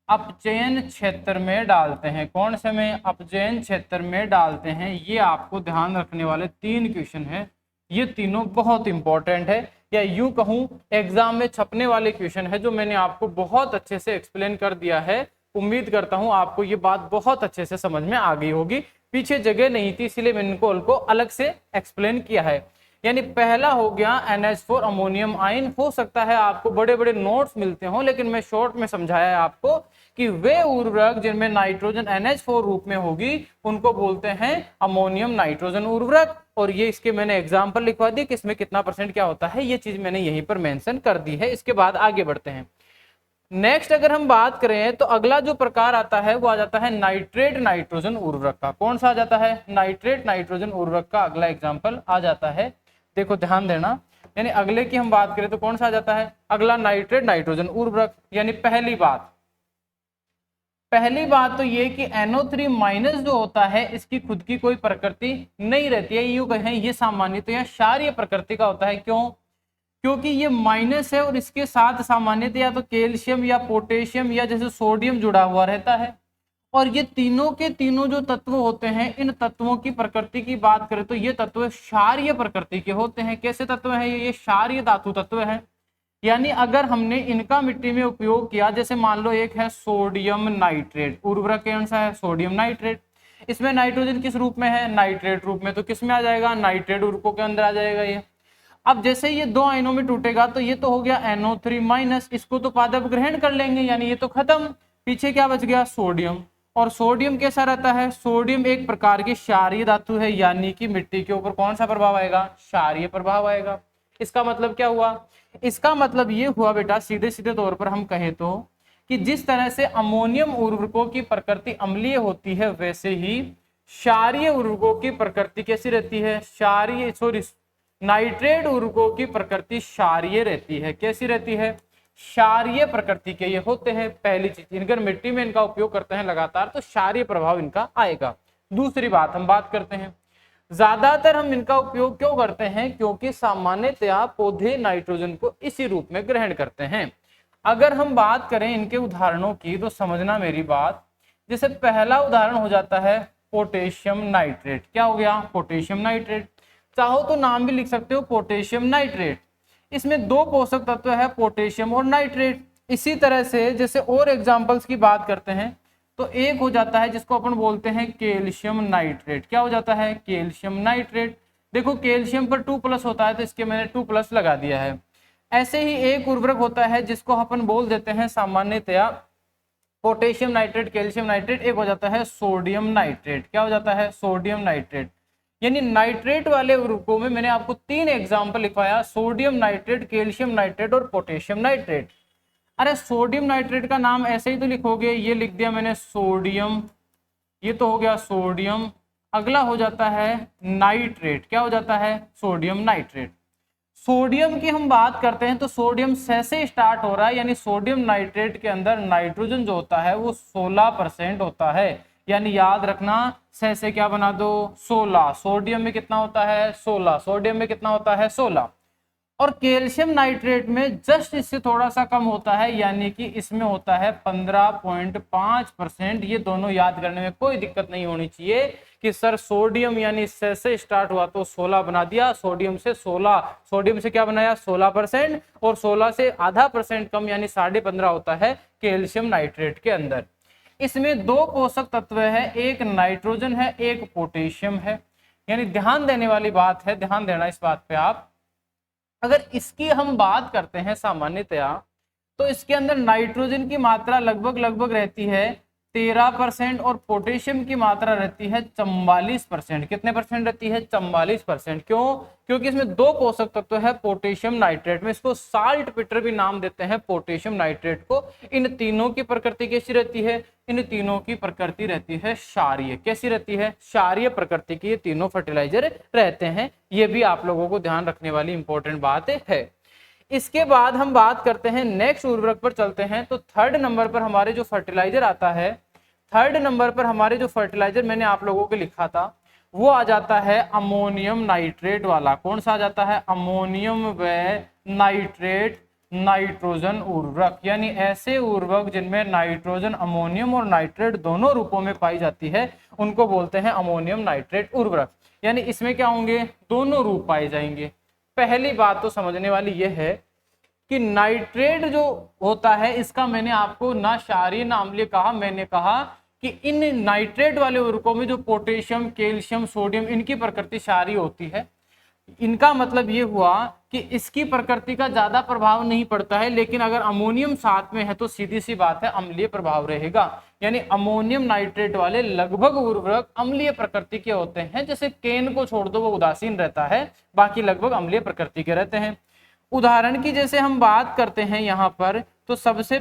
अपचयन क्षेत्र में डालते हैं। कौन से में? अपचयन क्षेत्र में डालते हैं। ये आपको ध्यान रखने वाले 3 क्वेश्चन हैं। ये तीनों बहुत इंपॉर्टेंट है, या यूं कहूं एग्जाम में छपने वाले क्वेश्चन है, जो मैंने आपको बहुत अच्छे से एक्सप्लेन कर दिया है। उम्मीद करता हूं आपको ये बात बहुत अच्छे से समझ में आ गई होगी। पीछे जगह नहीं थी इसलिए मैंने इनको अलग से एक्सप्लेन किया है। यानी पहला हो गया NH4 अमोनियम आयन। हो सकता है आपको बड़े बड़े नोट्स मिलते हों, लेकिन मैं शॉर्ट में समझाया है आपको कि वे उर्वरक जिनमें नाइट्रोजन NH4 रूप में होगी उनको बोलते हैं अमोनियम नाइट्रोजन उर्वरक। और ये इसके मैंने एग्जाम्पल लिखवा दी कि इसमें कितना % क्या होता है, ये चीज मैंने यहीं पर मेंशन कर दी है। इसके बाद आगे बढ़ते हैं। नेक्स्ट अगर हम बात करें तो अगला जो प्रकार आता है वो आ जाता है नाइट्रेट नाइट्रोजन उर्वरक का। कौन सा आ जाता है? नाइट्रेट नाइट्रोजन उर्वरक का अगला एग्जाम्पल आ जाता है। देखो ध्यान देना, यानी अगले की हम बात करें तो कौन सा आ जाता है अगला? नाइट्रेट नाइट्रोजन उर्वरक। यानी पहली बात तो ये कि NO3 माइनस जो होता है इसकी खुद की कोई प्रकृति नहीं रहती है, यूं कहें ये सामान्यतया क्षारीय प्रकृति का होता है। क्यों? क्योंकि ये माइनस है और इसके साथ सामान्यतया तो कैल्शियम या पोटेशियम या जैसे सोडियम जुड़ा हुआ रहता है। और ये तीनों के तीनों जो तत्व होते हैं, इन तत्वों की प्रकृति की बात करें तो ये तत्व क्षारीय प्रकृति के होते हैं। कैसे तत्व है ये? क्षारीय धातु तत्व है। यानी अगर हमने इनका मिट्टी में उपयोग किया, जैसे मान लो एक है सोडियम नाइट्रेट, उर्वरक कौन सा है? Sodium nitrate. इसमें नाइट्रोजन किस रूप में है? नाइट्रेट रूप में। तो किस में आ जाएगा? नाइट्रेट उर्वरकों के अंदर आ जाएगा ये। अब जैसे ये दो आयनों में टूटेगा तो ये तो हो गया NO3 माइनस, इसको तो पादप ग्रहण कर लेंगे, यानी ये तो खत्म। पीछे क्या बच गया? सोडियम। और सोडियम कैसा रहता है? सोडियम एक प्रकार की क्षारीय धातु है, यानी कि मिट्टी के ऊपर कौन सा प्रभाव आएगा? क्षारीय प्रभाव आएगा। इसका मतलब क्या हुआ? इसका मतलब ये हुआ बेटा, सीधे सीधे तौर पर हम कहें तो कि जिस तरह से अमोनियम उर्वरकों की प्रकृति अम्लीय होती है, वैसे ही क्षारीय उर्वरकों की प्रकृति कैसी रहती है? नाइट्रेट उर्वरकों की प्रकृति क्षारीय रहती है। कैसी रहती है? क्षारीय प्रकृति के ये होते हैं। पहली चीज, अगर मिट्टी में इनका उपयोग करते हैं लगातार तो क्षारीय प्रभाव इनका आएगा। दूसरी बात हम बात करते हैं, ज्यादातर हम इनका उपयोग क्यों करते हैं? क्योंकि सामान्यतया पौधे नाइट्रोजन को इसी रूप में ग्रहण करते हैं। अगर हम बात करें इनके उदाहरणों की तो समझना मेरी बात। जैसे पहला उदाहरण हो जाता है पोटेशियम नाइट्रेट। क्या हो गया? Potassium nitrate. चाहो तो नाम भी लिख सकते हो पोटेशियम नाइट्रेट। इसमें दो पोषक तत्व है, पोटेशियम और नाइट्रेट। इसी तरह से जैसे और एग्जांपल्स की बात करते हैं तो एक हो जाता है जिसको अपन बोलते हैं कैल्शियम नाइट्रेट। क्या हो जाता है? Calcium nitrate. देखो कैल्शियम पर 2+ होता है तो इसके मैंने 2+ लगा दिया है। ऐसे ही एक उर्वरक होता है जिसको अपन बोल देते हैं सामान्यतया पोटेशियम नाइट्रेट, कैल्शियम नाइट्रेट। एक हो जाता है सोडियम नाइट्रेट। क्या हो जाता है? Sodium nitrate. यानी नाइट्रेट वाले उर्वरकों में मैंने आपको 3 एग्जाम्पल लिखवाया, सोडियम नाइट्रेट, कैल्शियम नाइट्रेट और पोटेशियम नाइट्रेट। अरे सोडियम नाइट्रेट का नाम ऐसे ही तो लिखोगे, ये लिख दिया मैंने सोडियम, ये तो हो गया सोडियम। अगला हो जाता है नाइट्रेट। क्या हो जाता है? Sodium nitrate. सोडियम की हम बात करते हैं तो सोडियम से स्टार्ट हो रहा है, यानी सोडियम नाइट्रेट के अंदर नाइट्रोजन जो होता है वो 16% होता है। यानी याद रखना, से क्या बना दो? 16। सोडियम में कितना होता है? 16। सोडियम में कितना होता है? 16। और कैल्शियम नाइट्रेट में जस्ट इससे थोड़ा सा कम होता है, यानी कि इसमें होता है 15.5%। ये दोनों याद करने में कोई दिक्कत नहीं होनी चाहिए कि सर सोडियम यानी से स्टार्ट हुआ तो 16 बना दिया, सोडियम से 16, सोडियम से क्या बनाया? 16%। और 16 से आधा % कम यानी 15.5 होता है कैल्शियम नाइट्रेट के अंदर। इसमें दो पोषक तत्व है, एक नाइट्रोजन है, एक पोटेशियम है। यानी ध्यान देने वाली बात है, ध्यान देना इस बात पे आप। अगर इसकी हम बात करते हैं सामान्यतया तो इसके अंदर नाइट्रोजन की मात्रा लगभग रहती है 13% और पोटेशियम की मात्रा रहती है 44%। कितने % रहती है? 44%। क्यों? क्योंकि इसमें दो पोषक तत्व है पोटेशियम नाइट्रेट में, इसको साल्ट पीटर भी नाम देते हैं पोटेशियम नाइट्रेट को। इन तीनों की प्रकृति कैसी रहती है? इन तीनों की प्रकृति रहती है क्षारीय। कैसी रहती है? क्षारीय प्रकृति की ये तीनों फर्टिलाइजर रहते हैं। ये भी आप लोगों को ध्यान रखने वाली इंपॉर्टेंट बात है। इसके बाद हम बात करते हैं नेक्स्ट उर्वरक पर चलते हैं तो थर्ड नंबर पर हमारे जो फर्टिलाइजर आता है, थर्ड नंबर पर हमारे जो फर्टिलाइजर मैंने आप लोगों को लिखा था वो आ जाता है अमोनियम नाइट्रेट वाला। कौन सा आ जाता है? अमोनियम व नाइट्रेट नाइट्रोजन उर्वरक। यानी ऐसे उर्वरक जिनमें नाइट्रोजन, अमोनियम और नाइट्रेट दोनों रूपों में पाई जाती है उनको बोलते हैं अमोनियम नाइट्रेट उर्वरक। यानी इसमें क्या होंगे? दोनों रूप पाए जाएंगे। पहली बात तो समझने वाली यह है कि नाइट्रेट जो होता है इसका मैंने आपको ना क्षारीय ना अम्लीय कहा, मैंने कहा कि इन नाइट्रेट वाले उर्वरकों में जो पोटेशियम, कैल्शियम, सोडियम इनकी प्रकृति क्षारीय होती है। इनका मतलब ये हुआ कि इसकी प्रकृति का ज्यादा प्रभाव नहीं पड़ता है, लेकिन अगर अमोनियम साथ में है तो सीधी सी बात है अम्लीय प्रभाव रहेगा। यानी अमोनियम नाइट्रेट वाले लगभग उर्वरक अम्लीय प्रकृति के होते हैं। जैसे केन को छोड़ दो, वो उदासीन रहता है, बाकी लगभग अम्लीय प्रकृति के रहते हैं। उदाहरण की जैसे हम बात करते हैं यहाँ पर, तो सबसे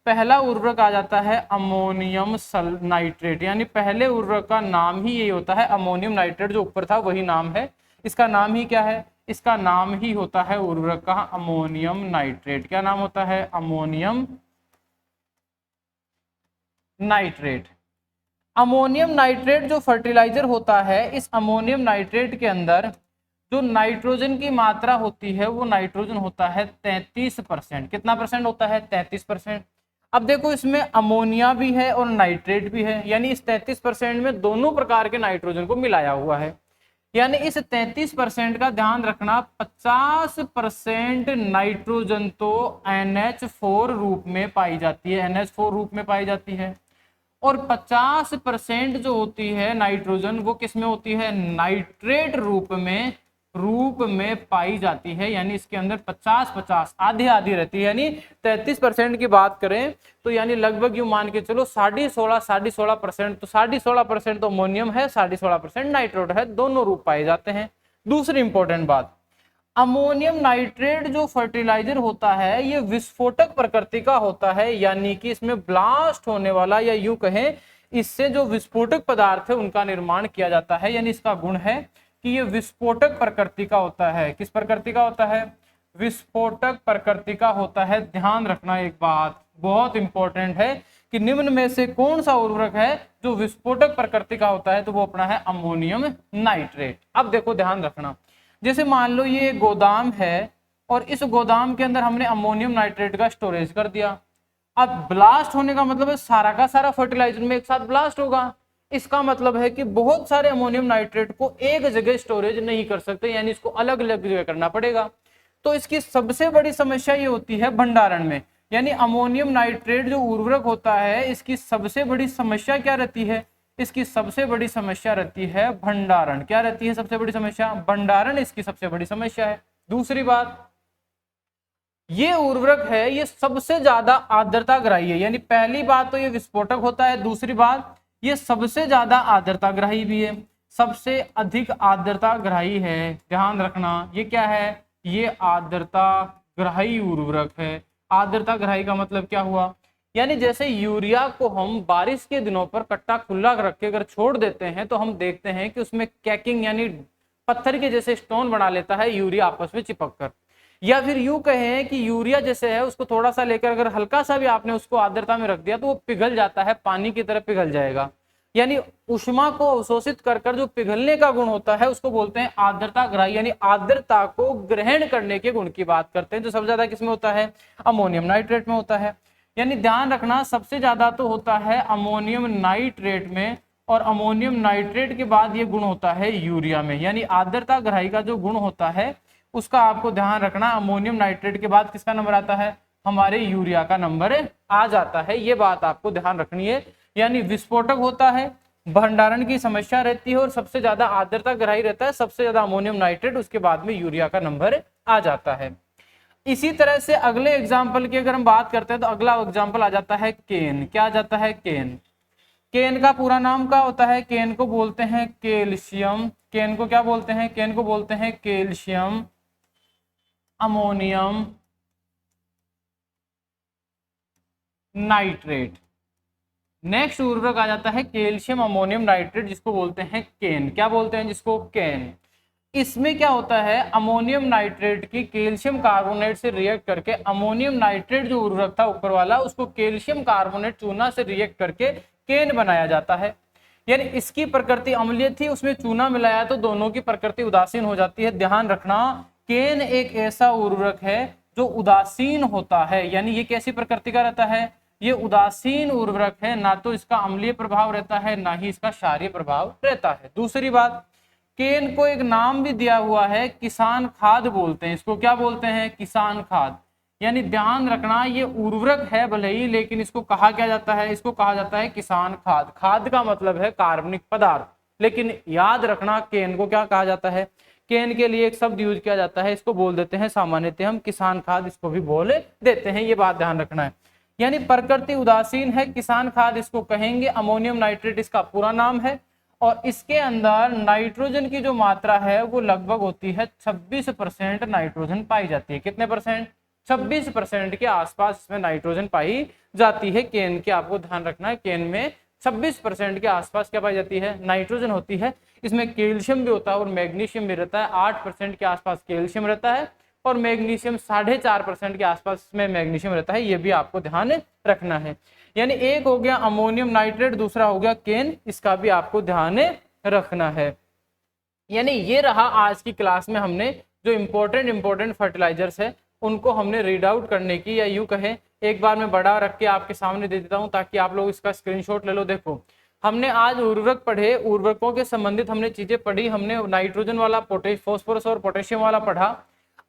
पहला उर्वरक आ जाता है अमोनियम नाइट्रेट। यानी पहले उर्वरक का नाम ही यही होता है, अमोनियम नाइट्रेट जो ऊपर था वही नाम है, इसका नाम ही क्या है, इसका नाम ही होता है उर्वरक का अमोनियम नाइट्रेट। क्या नाम होता है, अमोनियम नाइट्रेट। अमोनियम नाइट्रेट जो फर्टिलाइजर होता है, इस अमोनियम नाइट्रेट के अंदर जो नाइट्रोजन की मात्रा होती है वो नाइट्रोजन होता है 33%। कितना परसेंट होता है, 33%। अब देखो इसमें अमोनिया भी है और नाइट्रेट भी है, यानी इस 33% में दोनों प्रकार के नाइट्रोजन को मिलाया हुआ है। यानी इस 33% का ध्यान रखना, 50% नाइट्रोजन तो NH4 रूप में पाई जाती है, NH4 रूप में पाई जाती है, और 50% जो होती है नाइट्रोजन वो किस में होती है, नाइट्रेट रूप में पाई जाती है। यानी इसके अंदर 50-50 आधी आधी रहती है। यानी 33% की बात करें तो यानी लगभग यूं मान के चलो 16.5% तो 16.5% तो अमोनियम है, 16.5% नाइट्रेट है, दोनों रूप पाए जाते हैं। दूसरी इंपॉर्टेंट बात, अमोनियम नाइट्रेट जो फर्टिलाइजर होता है ये विस्फोटक प्रकृति का होता है। यानी कि इसमें ब्लास्ट होने वाला, या यूं कहें इससे जो विस्फोटक पदार्थ है उनका निर्माण किया जाता है। यानी इसका गुण है कि ये विस्फोटक प्रकृति का होता है। किस प्रकृति का होता है, विस्फोटक प्रकृति का होता है। ध्यान रखना एक बात बहुत इंपॉर्टेंट है कि निम्न में से कौन सा उर्वरक है जो विस्फोटक प्रकृति का होता है, तो वो अपना है अमोनियम नाइट्रेट। अब देखो ध्यान रखना, जैसे मान लो ये गोदाम है और इस गोदाम के अंदर हमने अमोनियम नाइट्रेट का स्टोरेज कर दिया। अब ब्लास्ट होने का मतलब है सारा का सारा फर्टिलाइजर में एक साथ ब्लास्ट होगा। इसका मतलब है कि बहुत सारे अमोनियम नाइट्रेट को एक जगह स्टोरेज नहीं कर सकते, यानी इसको अलग अलग जगह करना पड़ेगा। तो इसकी सबसे बड़ी समस्या ये होती है भंडारण में। यानी अमोनियम नाइट्रेट जो उर्वरक होता है इसकी सबसे बड़ी समस्या क्या रहती है, इसकी सबसे बड़ी समस्या रहती है भंडारण। क्या रहती है सबसे बड़ी समस्या, भंडारण इसकी सबसे बड़ी समस्या है। दूसरी बात, ये उर्वरक है ये सबसे ज्यादा आर्द्रता ग्राही है। यानी पहली बात तो ये विस्फोटक होता है, दूसरी बात ये सबसे ज्यादा आर्द्रता ग्राही भी है, सबसे अधिक आर्द्रता ग्राही है। ध्यान रखना ये क्या है, ये आर्द्रता ग्राही उर्वरक है। आर्द्रता ग्राही का मतलब क्या हुआ, यानी जैसे यूरिया को हम बारिश के दिनों पर कट्टा खुला रख के अगर छोड़ देते हैं तो हम देखते हैं कि उसमें कैकिंग यानी पत्थर के जैसे स्टोन बना लेता है यूरिया आपस में चिपक कर। या फिर यूं कहें कि यूरिया जैसे है उसको थोड़ा सा लेकर अगर हल्का सा भी आपने उसको आर्द्रता में रख दिया तो वो पिघल जाता है, पानी की तरह पिघल जाएगा। यानी ऊष्मा को अवशोषित कर कर जो पिघलने का गुण होता है उसको बोलते हैं आर्द्रता ग्राही। यानी आर्द्रता को ग्रहण करने के गुण की बात करते हैं, जो सबसे ज्यादा किसमें होता है, अमोनियम नाइट्रेट में होता है। यानी ध्यान रखना सबसे ज्यादा तो होता है अमोनियम नाइट्रेट में, और अमोनियम नाइट्रेट के बाद ये गुण होता है यूरिया में। यानी आर्द्रता ग्राही का जो गुण होता है उसका आपको ध्यान रखना, अमोनियम नाइट्रेट के बाद किसका नंबर आता है, हमारे यूरिया का नंबर आ जाता है। ये बात आपको ध्यान रखनी है। यानी विस्फोटक होता है, भंडारण की समस्या रहती है, और सबसे ज्यादा आर्द्रता ग्राही रहता है, सबसे ज्यादा अमोनियम नाइट्रेट, उसके बाद में यूरिया का नंबर आ जाता है। इसी तरह से अगले एग्जाम्पल की अगर हम बात करते हैं तो अगला एग्जाम्पल आ जाता है केन। क्या आ जाता है, केन। केन का पूरा नाम क्या होता है, केन को बोलते हैं कैल्शियम। केन को क्या बोलते हैं, केन को बोलते हैं कैल्शियम अमोनियम नाइट्रेट। नेक्स्ट उर्वरक आ जाता है कैल्शियम अमोनियम नाइट्रेट, जिसको बोलते हैं केन। क्या बोलते हैं जिसको, केन। इसमें क्या होता है, अमोनियम नाइट्रेट की कैल्शियम कार्बोनेट से रिएक्ट करके अमोनियम नाइट्रेट जो उर्वरक था ऊपर वाला उसको कैल्शियम कार्बोनेट चूना से रिएक्ट करके केन बनाया जाता है। यानी इसकी प्रकृति अम्लीय थी, उसमें चूना मिलाया तो दोनों की प्रकृति उदासीन हो जाती है। ध्यान रखना केन एक ऐसा उर्वरक है जो उदासीन होता है। यानी ये कैसी प्रकृति का रहता है, ये उदासीन उर्वरक है, ना तो इसका अम्लीय प्रभाव रहता है ना ही इसका क्षारीय प्रभाव रहता है। दूसरी बात, केन को एक नाम भी दिया हुआ है, किसान खाद बोलते हैं इसको। क्या बोलते हैं, किसान खाद। यानी ध्यान रखना ये उर्वरक है भले ही, लेकिन इसको कहा क्या जाता है, इसको कहा जाता है किसान खाद। खाद का मतलब है कार्बनिक पदार्थ, लेकिन याद रखना केन को क्या कहा जाता है, केन के लिए एक शब्द यूज किया जाता है, इसको बोल देते हैं सामान्यतः हम किसान खाद, इसको भी बोल देते हैं, ये बात ध्यान रखना है। यानी प्रकृति उदासीन है, किसान खाद इसको कहेंगे। अमोनियम नाइट्रेट इसका पूरा नाम है और इसके अंदर नाइट्रोजन की जो मात्रा है वो लगभग होती है 26% नाइट्रोजन पाई जाती है। कितने परसेंट? 26% के आसपास इसमें नाइट्रोजन पाई जाती है। केन के आपको ध्यान रखना है, केन में 26% के आसपास क्या पाई जाती है? नाइट्रोजन होती है। इसमें कैल्शियम भी होता है और मैग्नीशियम भी रहता है। 8% के आसपास कैल्शियम रहता है और मैग्नीशियम 4.5% के आसपास में मैग्नीशियम रहता है। ये भी आपको ध्यान रखना है। यानी एक हो गया अमोनियम नाइट्रेट, दूसरा हो गया केन, इसका भी आपको ध्यान रखना है। यानी ये रहा आज की क्लास में हमने जो इंपॉर्टेंट फर्टिलाइजर्स है उनको हमने रीड आउट करने की, या यूं कहें एक बार मैं बड़ा रख के आपके सामने दे देता हूं ताकि आप लोग इसका स्क्रीनशॉट ले लो। देखो हमने आज उर्वरक पढ़े, उर्वरकों के संबंधित हमने चीजें पढ़ी। हमने नाइट्रोजन वाला, फॉस्फोरस और पोटेशियम वाला पढ़ा।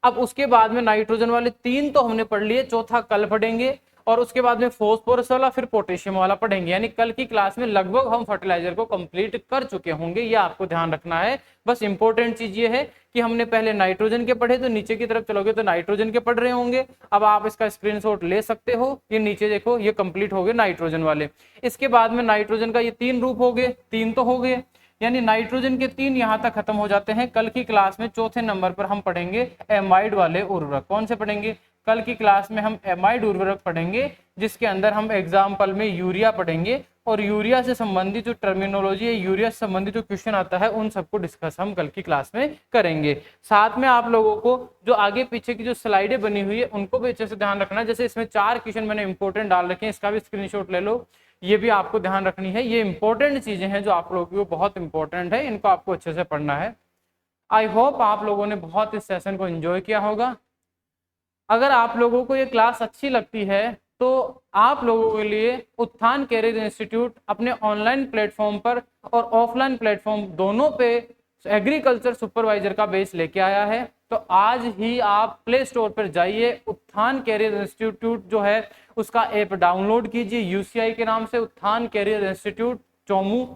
अब उसके बाद में नाइट्रोजन वाले 3 तो हमने पढ़ लिए, चौथा कल पढ़ेंगे और उसके बाद में फॉस्फोरस वाला फिर पोटेशियम वाला पढ़ेंगे। यानी कल की क्लास में लगभग हम फर्टिलाइजर को कंप्लीट कर चुके होंगे, ये आपको ध्यान रखना है। बस इंपॉर्टेंट चीज ये है कि हमने पहले नाइट्रोजन के पढ़े, तो नीचे की तरफ चलोगे तो नाइट्रोजन के पढ़ रहे होंगे। अब आप इसका स्क्रीनशॉट ले सकते हो, ये नीचे देखो, ये कंप्लीट हो गए नाइट्रोजन वाले। इसके बाद में नाइट्रोजन का ये 3 रूप हो गए, 3 तो हो गए, यानी नाइट्रोजन के 3 यहाँ तक खत्म हो जाते हैं। कल की क्लास में चौथे नंबर पर हम पढ़ेंगे एमाइड वाले उर्वरक। कौन से पढ़ेंगे? कल की क्लास में हम एमाइड उर्वरक पढ़ेंगे, जिसके अंदर हम एग्जाम्पल में यूरिया पढ़ेंगे और यूरिया से संबंधित जो टर्मिनोलॉजी है, यूरिया से संबंधित जो क्वेश्चन आता है, उन सबको डिस्कस हम कल की क्लास में करेंगे। साथ में आप लोगों को जो आगे पीछे की जो स्लाइडें बनी हुई है उनको भी अच्छे से ध्यान रखना। जैसे इसमें 4 क्वेश्चन मैंने इंपॉर्टेंट डाल रखे हैं, इसका भी स्क्रीनशॉट ले लो, ये भी आपको ध्यान रखनी है। ये इंपॉर्टेंट चीजें हैं जो आप लोगों को बहुत इंपॉर्टेंट है, इनको आपको अच्छे से पढ़ना है। आई होप आप लोगों ने बहुत इस सेशन को एंजॉय किया होगा। अगर आप लोगों को ये क्लास अच्छी लगती है तो आप लोगों के लिए उत्थान कैरियर इंस्टीट्यूट अपने ऑनलाइन प्लेटफॉर्म पर और ऑफलाइन प्लेटफॉर्म दोनों पे एग्रीकल्चर सुपरवाइजर का बेस लेके आया है। तो आज ही आप प्ले स्टोर पर जाइए, उत्थान कैरियर इंस्टीट्यूट जो है उसका ऐप डाउनलोड कीजिए, यूसीआई के नाम से उत्थान कैरियर इंस्टीट्यूट चौमू,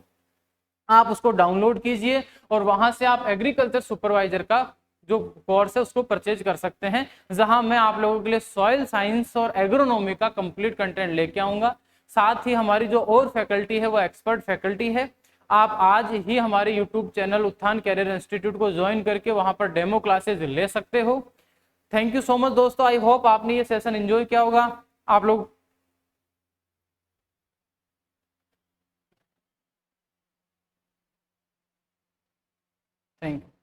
आप उसको डाउनलोड कीजिए और वहां से आप एग्रीकल्चर सुपरवाइजर का जो कोर्स है उसको परचेज कर सकते हैं, जहां मैं आप लोगों के लिए सॉइल साइंस और एग्रोनॉमी का कंप्लीट कंटेंट लेके आऊंगा। साथ ही हमारी जो और फैकल्टी है वो एक्सपर्ट फैकल्टी है। आप आज ही हमारे यूट्यूब चैनल उत्थान कैरियर इंस्टीट्यूट को ज्वाइन करके वहां पर डेमो क्लासेज ले सकते हो। थैंक यू सो मच दोस्तों, आई होप आपने ये सेशन एंजॉय किया होगा। आप लोग थैंक यू।